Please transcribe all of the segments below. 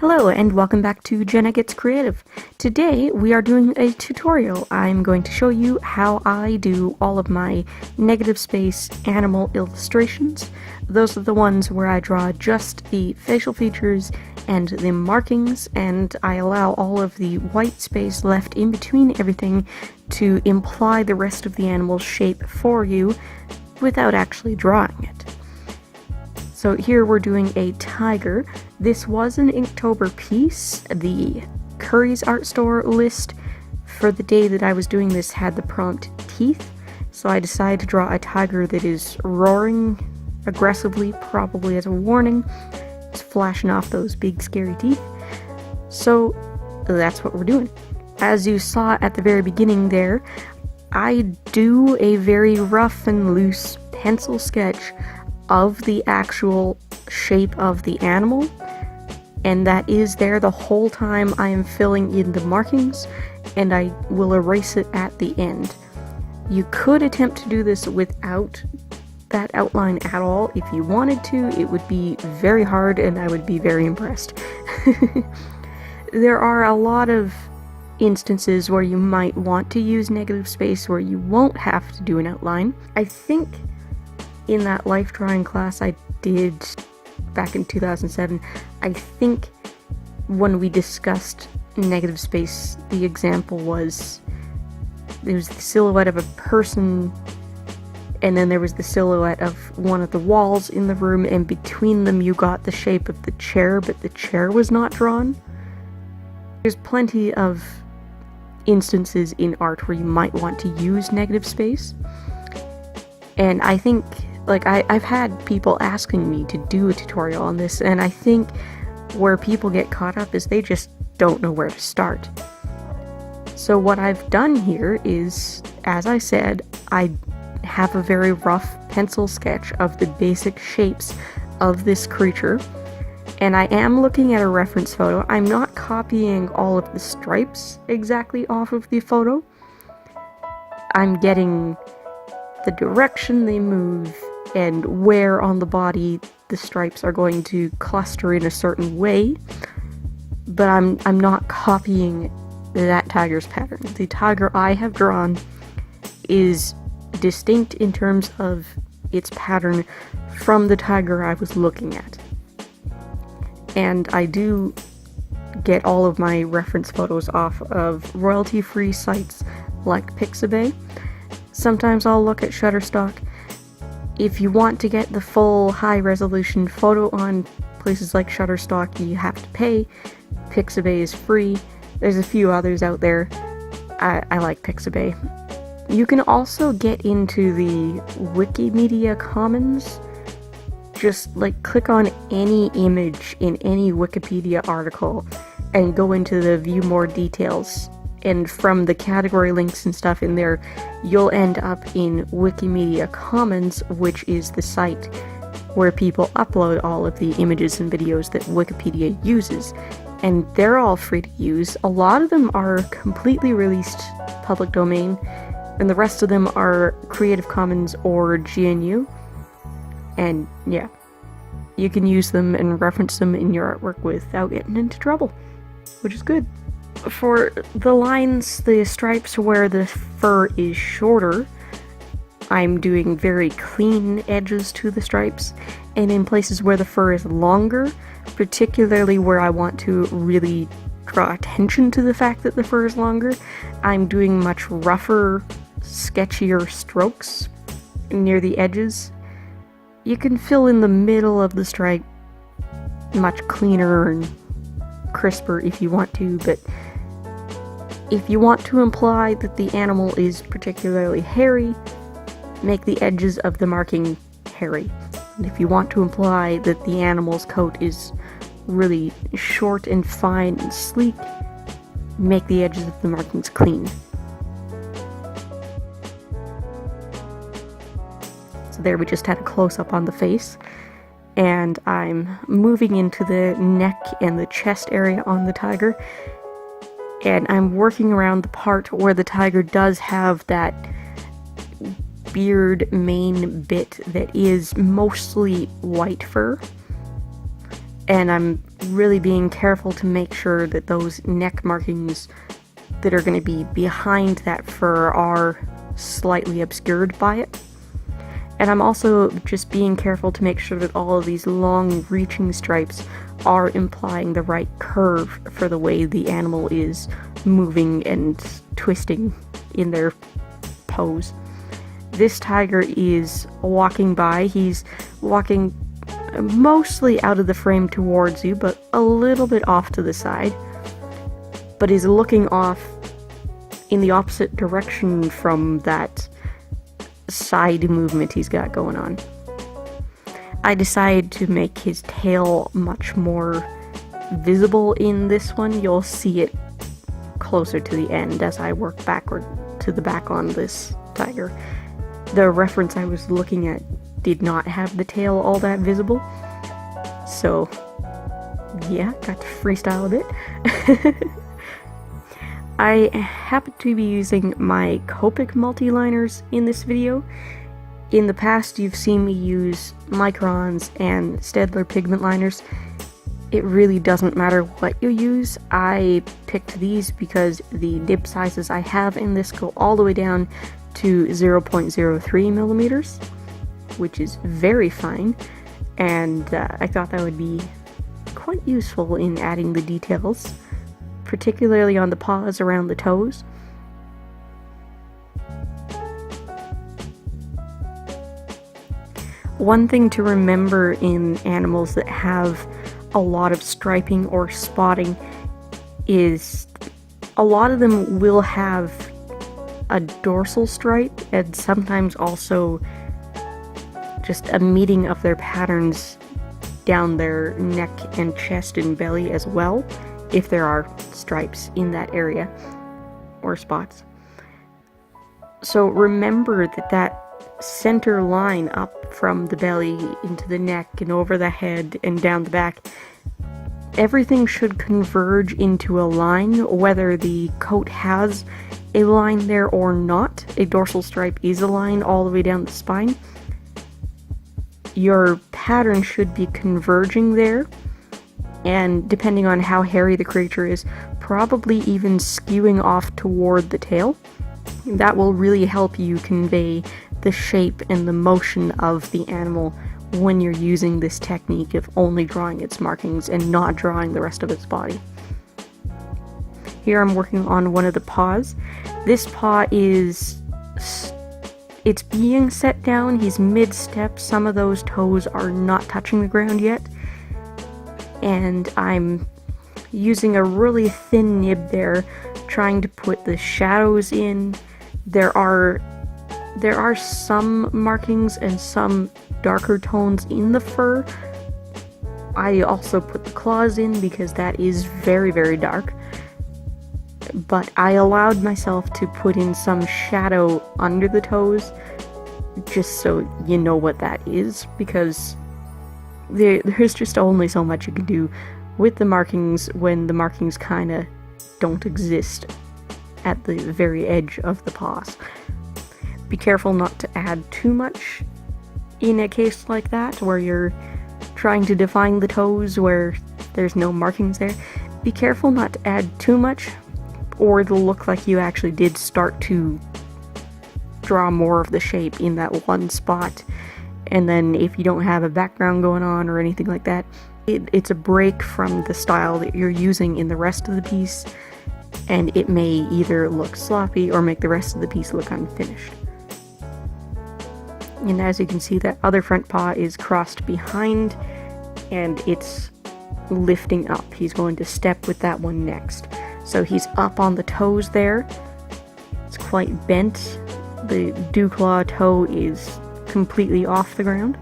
Hello and welcome back to Jenna Gets Creative. Today we are doing a tutorial. I'm going to show you how I do all of my negative space animal illustrations. Those are the ones where I draw just the facial features and the markings, and I allow all of the white space left in between everything to imply the rest of the animal's shape for you without actually drawing it. So here we're doing a tiger. This was an Inktober piece. The Curry's Art Store list for the day that I was doing this had the prompt teeth, so I decided to draw a tiger that is roaring aggressively, probably as a warning. It's flashing off those big scary teeth. So that's what we're doing. As you saw at the very beginning there, I do a very rough and loose pencil sketch of the actual shape of the animal, and that is there the whole time I am filling in the markings, and I will erase it at the end. You could attempt to do this without that outline at all if you wanted to. It would be very hard and I would be very impressed. There are a lot of instances where you might want to use negative space where you won't have to do an outline. I think in that life drawing class I did back in 2007, I think when we discussed negative space, the example was there was the silhouette of a person, and then there was the silhouette of one of the walls in the room, and between them you got the shape of the chair, but the chair was not drawn. There's plenty of instances in art where you might want to use negative space, and I think I've had people asking me to do a tutorial on this, and I think where people get caught up is they just don't know where to start. So what I've done here is, as I said, I have a very rough pencil sketch of the basic shapes of this creature, and I am looking at a reference photo. I'm not copying all of the stripes exactly off of the photo. I'm getting the direction they move and where on the body the stripes are going to cluster in a certain way, but I'm not copying that tiger's pattern. The tiger I have drawn is distinct in terms of its pattern from the tiger I was looking at. And I do get all of my reference photos off of royalty-free sites like Pixabay. Sometimes I'll look at Shutterstock. If you want to get the full high-resolution photo on places like Shutterstock, you have to pay. Pixabay is free. There's a few others out there. I like Pixabay. You can also get into the Wikimedia Commons. Just click on any image in any Wikipedia article and go into the view more details. And from the category links and stuff in there, you'll end up in Wikimedia Commons, which is the site where people upload all of the images and videos that Wikipedia uses. And they're all free to use. A lot of them are completely released public domain, and the rest of them are Creative Commons or GNU. And yeah, you can use them and reference them in your artwork without getting into trouble, which is good. For the lines, the stripes where the fur is shorter, I'm doing very clean edges to the stripes, and in places where the fur is longer, particularly where I want to really draw attention to the fact that the fur is longer, I'm doing much rougher, sketchier strokes near the edges. You can fill in the middle of the stripe much cleaner and crisper if you want to, but if you want to imply that the animal is particularly hairy, make the edges of the marking hairy. And if you want to imply that the animal's coat is really short and fine and sleek, make the edges of the markings clean. So there we just had a close-up on the face, and I'm moving into the neck and the chest area on the tiger, and I'm working around the part where the tiger does have that beard mane bit that is mostly white fur, and I'm really being careful to make sure that those neck markings that are going to be behind that fur are slightly obscured by it. And I'm also just being careful to make sure that all of these long reaching stripes are implying the right curve for the way the animal is moving and twisting in their pose. This tiger is walking by. He's walking mostly out of the frame towards you, but a little bit off to the side. But he's looking off in the opposite direction from that side movement he's got going on. I decided to make his tail much more visible in this one. You'll see it closer to the end as I work backward to the back on this tiger. The reference I was looking at did not have the tail all that visible, so yeah, got to freestyle a bit. I happen to be using my Copic Multiliners in this video. In the past, you've seen me use microns and Staedtler pigment liners. It really doesn't matter what you use. I picked these because the nib sizes I have in this go all the way down to 0.03 millimeters, which is very fine, and I thought that would be quite useful in adding the details, particularly on the paws around the toes. One thing to remember in animals that have a lot of striping or spotting is a lot of them will have a dorsal stripe and sometimes also just a meeting of their patterns down their neck and chest and belly as well, if there are stripes in that area or spots. So remember that center line up from the belly into the neck and over the head and down the back, everything should converge into a line, whether the coat has a line there or not. A dorsal stripe is a line all the way down the spine. Your pattern should be converging there, and depending on how hairy the creature is, probably even skewing off toward the tail. That will really help you convey the shape and the motion of the animal when you're using this technique of only drawing its markings and not drawing the rest of its body. Here I'm working on one of the paws. This paw it's being set down. He's mid-step. Some of those toes are not touching the ground yet. And I'm using a really thin nib there, trying to put the shadows in. There are some markings and some darker tones in the fur. I also put the claws in because that is very, very dark. But I allowed myself to put in some shadow under the toes, just so you know what that is, because there's just only so much you can do with the markings when the markings kinda don't exist at the very edge of the paws. Be careful not to add too much in a case like that, where you're trying to define the toes where there's no markings there. Be careful not to add too much, or it'll look like you actually did start to draw more of the shape in that one spot, and then if you don't have a background going on or anything like that, it's a break from the style that you're using in the rest of the piece, and it may either look sloppy or make the rest of the piece look unfinished. And as you can see, that other front paw is crossed behind, and it's lifting up. He's going to step with that one next. So he's up on the toes there. It's quite bent. The dew claw toe is completely off the ground.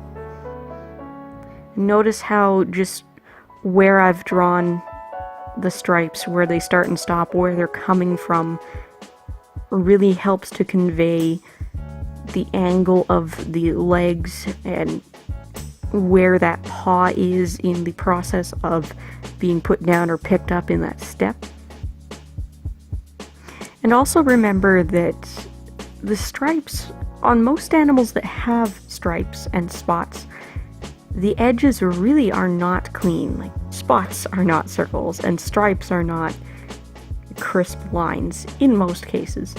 Notice how just where I've drawn the stripes, where they start and stop, where they're coming from, really helps to convey the angle of the legs and where that paw is in the process of being put down or picked up in that step. And also remember that the stripes, on most animals that have stripes and spots, the edges really are not clean. Like, spots are not circles, and stripes are not crisp lines in most cases.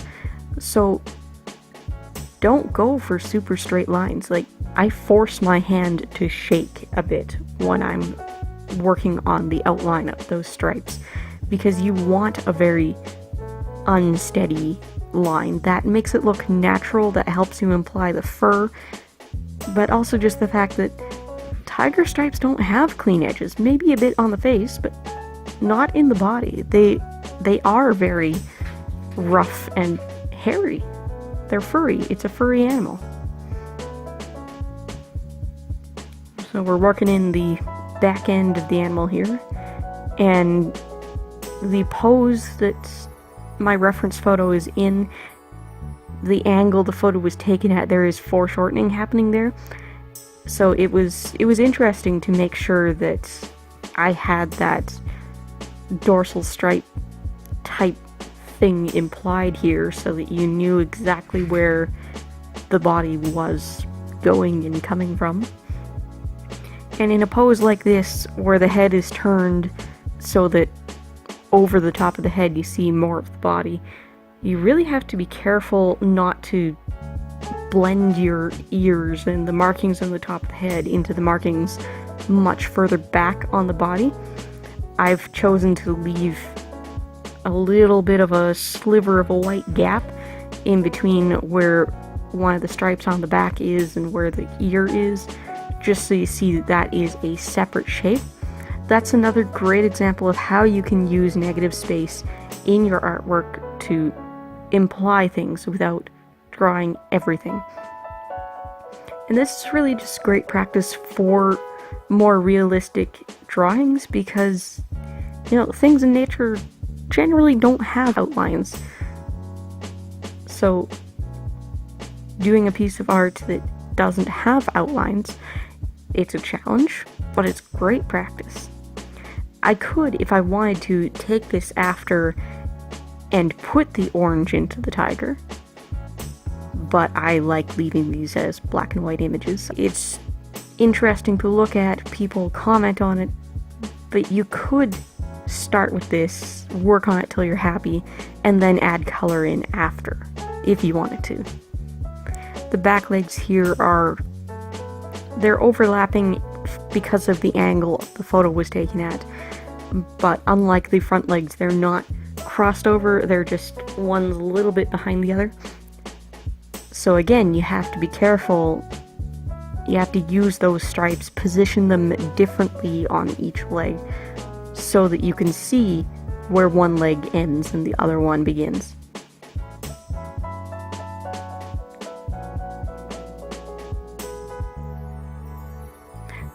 So don't go for super straight lines. Like, I force my hand to shake a bit when I'm working on the outline of those stripes, because you want a very unsteady line that makes it look natural, that helps you imply the fur, but also just the fact that tiger stripes don't have clean edges. Maybe a bit on the face, but not in the body. They are very rough and hairy. They're furry. It's a furry animal. So we're working in the back end of the animal here, and the pose that my reference photo is in, the angle the photo was taken at, there is foreshortening happening there. So it was interesting to make sure that I had that dorsal stripe type thing implied here, so that you knew exactly where the body was going and coming from. And in a pose like this, where the head is turned so that over the top of the head you see more of the body, you really have to be careful not to blend your ears and the markings on the top of the head into the markings much further back on the body. I've chosen to leave a little bit of a sliver of a white gap in between where one of the stripes on the back is and where the ear is, just so you see that that is a separate shape. That's another great example of how you can use negative space in your artwork to imply things without drawing everything. And this is really just great practice for more realistic drawings, because, you know, things in nature generally don't have outlines. So doing a piece of art that doesn't have outlines, it's a challenge, but it's great practice. I could, if I wanted to, take this after and put the orange into the tiger, but I like leaving these as black and white images. It's interesting to look at, people comment on it, but you could start with this, work on it till you're happy, and then add color in after, if you wanted to. The back legs here they're overlapping because of the angle the photo was taken at, but unlike the front legs, they're not crossed over, they're just one's a little bit behind the other. So again, you have to be careful. You have to use those stripes, position them differently on each leg, so that you can see where one leg ends and the other one begins.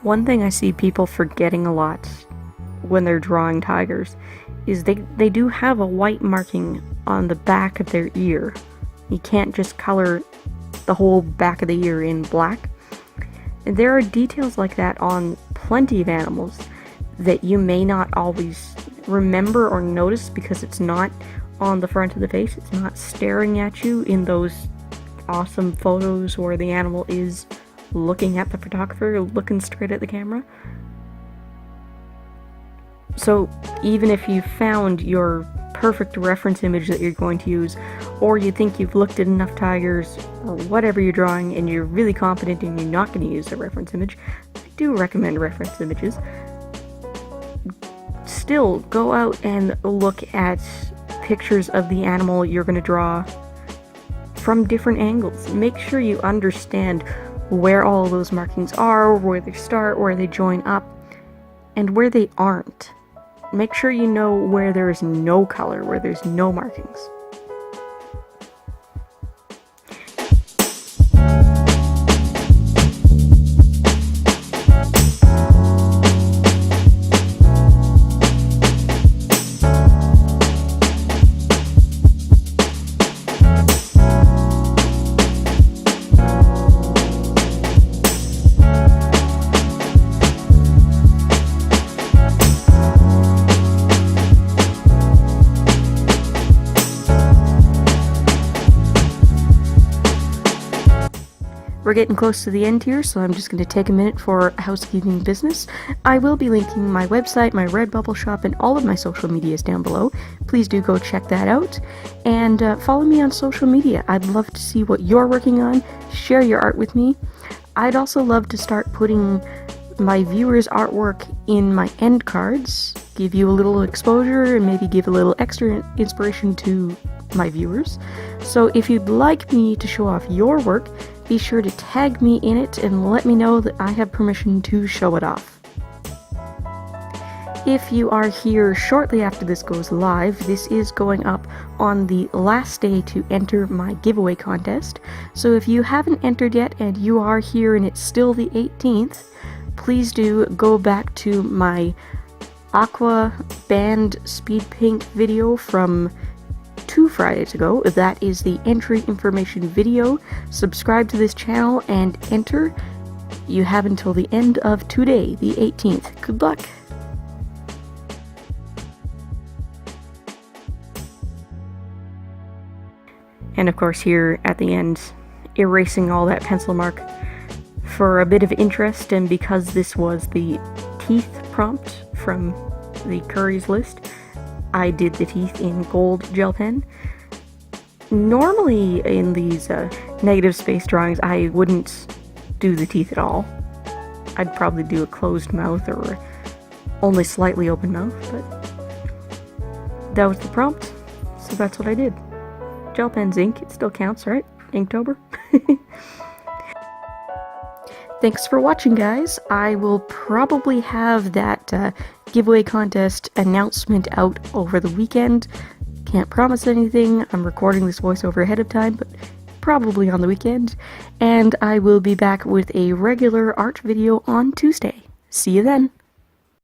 One thing I see people forgetting a lot when they're drawing tigers is they do have a white marking on the back of their ear. You can't just color the whole back of the ear in black. And there are details like that on plenty of animals that you may not always remember or notice because it's not on the front of the face. It's not staring at you in those awesome photos where the animal is looking at the photographer, looking straight at the camera. So even if you found your perfect reference image that you're going to use, or you think you've looked at enough tigers, or whatever you're drawing, and you're really confident and you're not going to use a reference image, I do recommend reference images. Still, go out and look at pictures of the animal you're going to draw from different angles. Make sure you understand where all of those markings are, where they start, where they join up, and where they aren't. Make sure you know where there is no color, where there's no markings. getting close to the end here, so I'm just going to take a minute for housekeeping business. I will be linking my website, my Redbubble shop, and all of my social medias down below. Please do go check that out. And follow me on social media. I'd love to see what you're working on. Share your art with me. I'd also love to start putting my viewers' artwork in my end cards, give you a little exposure and maybe give a little extra inspiration to my viewers. So if you'd like me to show off your work, be sure to tag me in it and let me know that I have permission to show it off. If you are here shortly after this goes live, this is going up on the last day to enter my giveaway contest. So if you haven't entered yet and you are here and it's still the 18th, please do go back to my Aqua Band Speed Paint video from 2 Fridays ago. That is the entry information video. Subscribe to this channel and enter. You have until the end of today, the 18th. Good luck! And of course here at the end, erasing all that pencil mark for a bit of interest, and because this was the teeth prompt from the Curry's list, I did the teeth in gold gel pen. Normally in these negative space drawings I wouldn't do the teeth at all. I'd probably do a closed mouth or only slightly open mouth, but that was the prompt, so that's what I did. Gel pen's ink, it still counts, right? Inktober. Thanks for watching, guys. I will probably have that giveaway contest announcement out over the weekend. Can't promise anything. I'm recording this voiceover ahead of time, but probably on the weekend. And I will be back with a regular art video on Tuesday. See you then.